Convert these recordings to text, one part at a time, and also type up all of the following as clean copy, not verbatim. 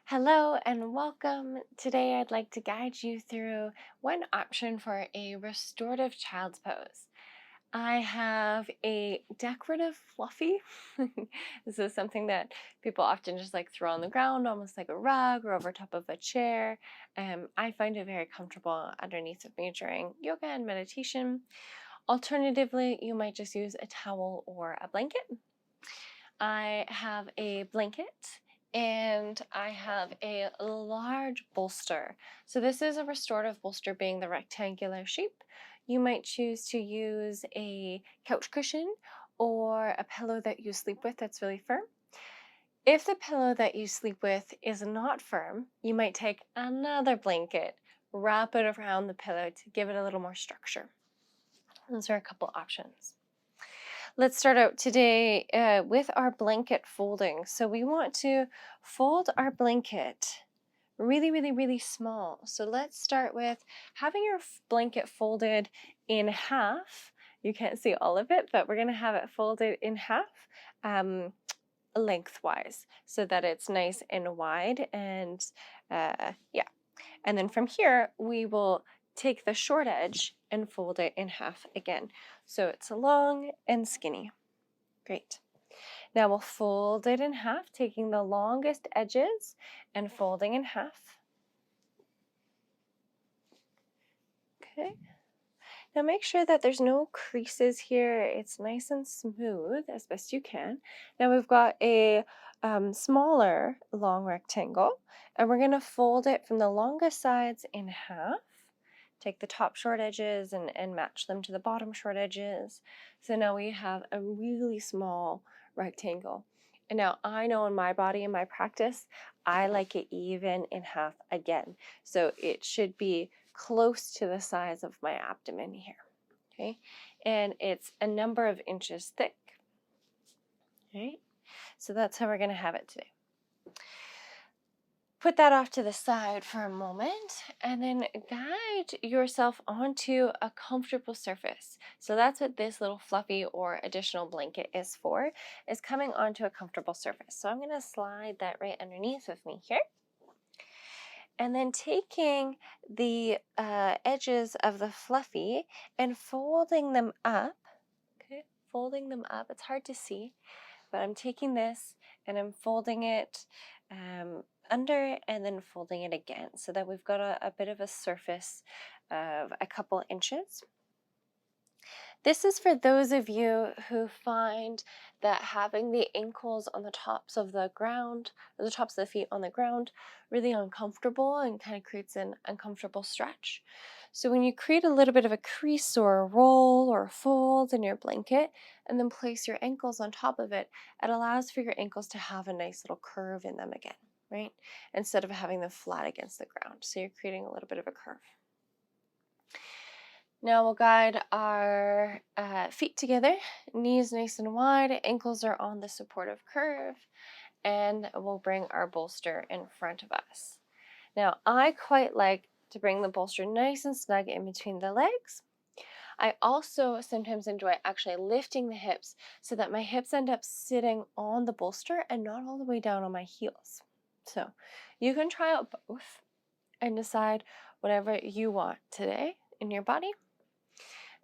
Hello and welcome. Today I'd like to guide you through one option for a restorative child's pose. I have a decorative fluffy. This is something that people often just like throw on the ground, almost like a rug or over top of a chair. I find it very comfortable underneath of me during yoga and meditation. Alternatively, you might just use a towel or a blanket. I have a blanket and I have a large bolster. So this is a restorative bolster being the rectangular shape. You might choose to use a couch cushion or a pillow that you sleep with that's really firm. If the pillow that you sleep with is not firm, you might take another blanket, wrap it around the pillow to give it a little more structure. Those are a couple options. Let's start out today with our blanket folding. So we want to fold our blanket really small. So let's start with having your blanket folded in half. You can't see all of it, but we're going to have it folded in half lengthwise so that it's nice and wide. And yeah. And then from here, we will take the short edge and fold it in half again. So it's long and skinny. Great. Now we'll fold it in half, taking the longest edges and folding in half. Okay. Now make sure that there's no creases here. It's nice and smooth as best you can. Now we've got a smaller long rectangle, and we're going to fold it from the longest sides in half. Take the top short edges and match them to the bottom short edges. So now we have a really small rectangle. And now I know in my body, in my practice, I like it even in half again. So it should be close to the size of my abdomen here. Okay, and it's a number of inches thick. Right, so that's how we're going to have it today. Put that off to the side for a moment and then guide yourself onto a comfortable surface. So that's what this little fluffy or additional blanket is for, is coming onto a comfortable surface. So I'm going to slide that right underneath of me here. And then taking the edges of the fluffy and folding them up. Okay, folding them up. It's hard to see, but I'm taking this and I'm folding it under and then folding it again so that we've got a bit of a surface of a couple inches. This is for those of you who find that having the ankles on the tops of the ground, or the tops of the feet on the ground, really uncomfortable and kind of creates an uncomfortable stretch. So when you create a little bit of a crease or a roll or a fold in your blanket and then place your ankles on top of it, it allows for your ankles to have a nice little curve in them again, right? Instead of having them flat against the ground. So you're creating a little bit of a curve. Now we'll guide our feet together, knees nice and wide, ankles are on the supportive curve, and we'll bring our bolster in front of us. Now I quite like to bring the bolster nice and snug in between the legs. I also sometimes enjoy actually lifting the hips so that my hips end up sitting on the bolster and not all the way down on my heels. So you can try out both and decide whatever you want today in your body.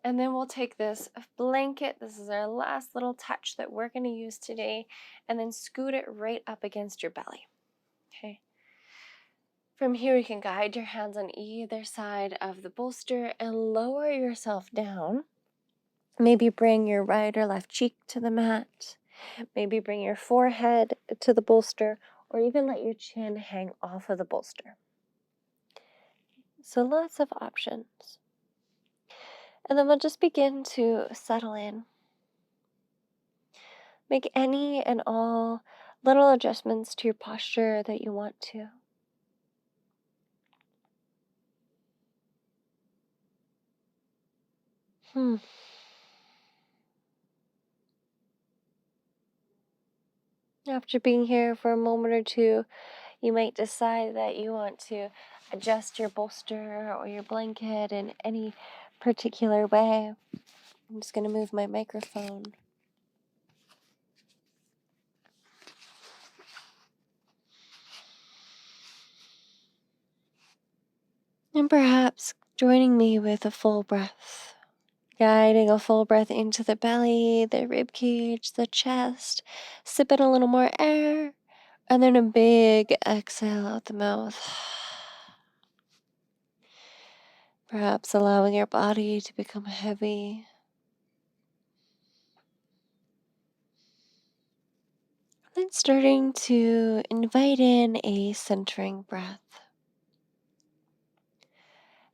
And then we'll take this blanket, this is our last little touch that we're going to use today, and then scoot it right up against your belly. Okay. From here, you can guide your hands on either side of the bolster and lower yourself down. Maybe bring your right or left cheek to the mat. Maybe bring your forehead to the bolster, or even let your chin hang off of the bolster. So lots of options. And then we'll just begin to settle in. Make any and all little adjustments to your posture that you want to. After being here for a moment or two, you might decide that you want to adjust your bolster or your blanket in any particular way. I'm just going to move my microphone. And perhaps joining me with a full breath, guiding a full breath into the belly, the rib cage, the chest, sip in a little more air, and then a big exhale out the mouth. Perhaps allowing your body to become heavy. Then starting to invite in a centering breath.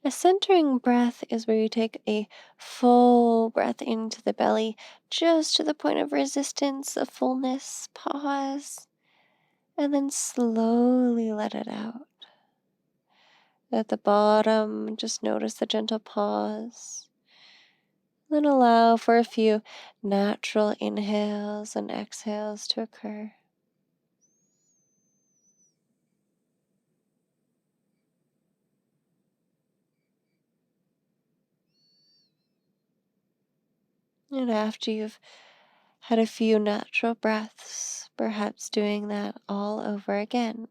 A centering breath is where you take a full breath into the belly, just to the point of resistance, of fullness, pause, and then slowly let it out. At the bottom, just notice the gentle pause. Then allow for a few natural inhales and exhales to occur. And after you've had a few natural breaths, perhaps doing that all over again.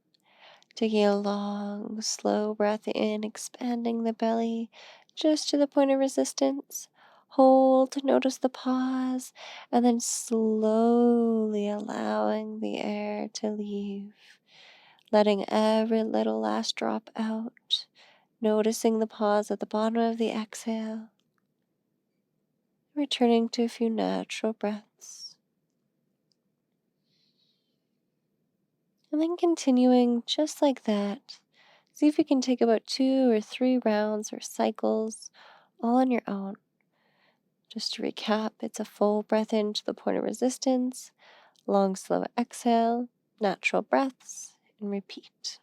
Taking a long, slow breath in, expanding the belly just to the point of resistance. Hold, notice the pause, and then slowly allowing the air to leave, letting every little last drop out, noticing the pause at the bottom of the exhale, returning to a few natural breaths. And then continuing just like that. See if you can take about 2 or 3 rounds or cycles all on your own. Just to recap, it's a full breath into the point of resistance, long, slow exhale, natural breaths, and repeat.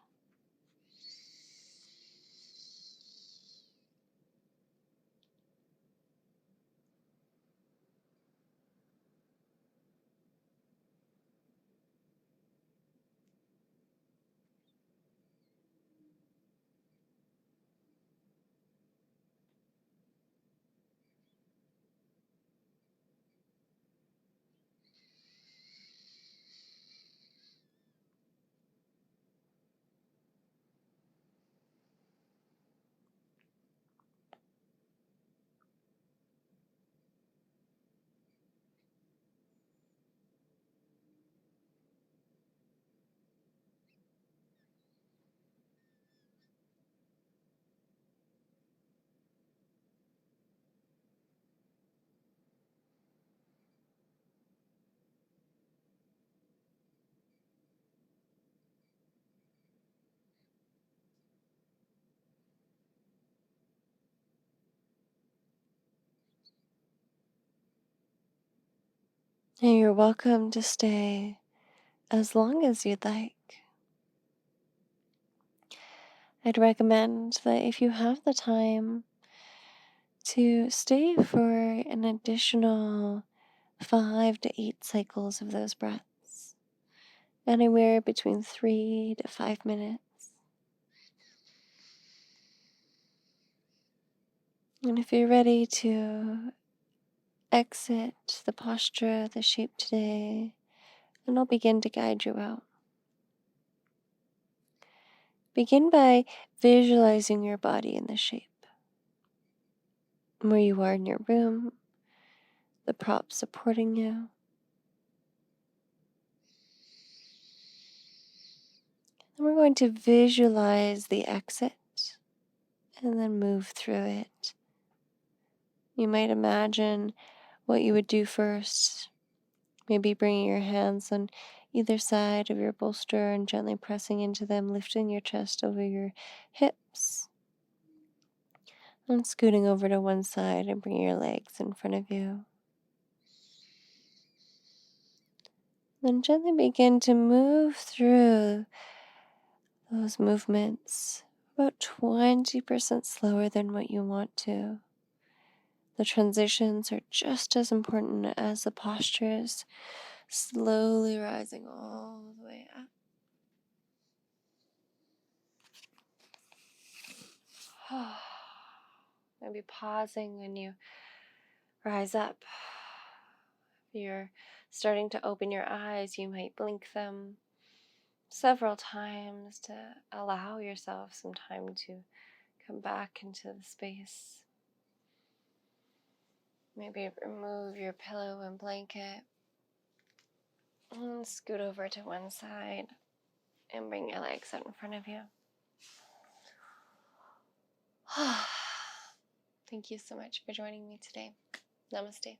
And you're welcome to stay as long as you'd like. I'd recommend that if you have the time to stay for an additional 5 to 8 cycles of those breaths, anywhere between 3 to 5 minutes. And if you're ready to exit the posture, the shape today, and I'll begin to guide you out. Begin by visualizing your body in the shape, where you are in your room, the props supporting you. And we're going to visualize the exit and then move through it. You might imagine what you would do first, maybe bringing your hands on either side of your bolster and gently pressing into them, lifting your chest over your hips, and scooting over to one side and bring your legs in front of you. Then gently begin to move through those movements about 20% slower than what you want to. The transitions are just as important as the postures, slowly rising all the way up. Maybe pausing when you rise up. If you're starting to open your eyes, you might blink them several times to allow yourself some time to Come back into the space. Maybe remove your pillow and blanket. And scoot over to one side and bring your legs out in front of you. Thank you so much for joining me today. Namaste.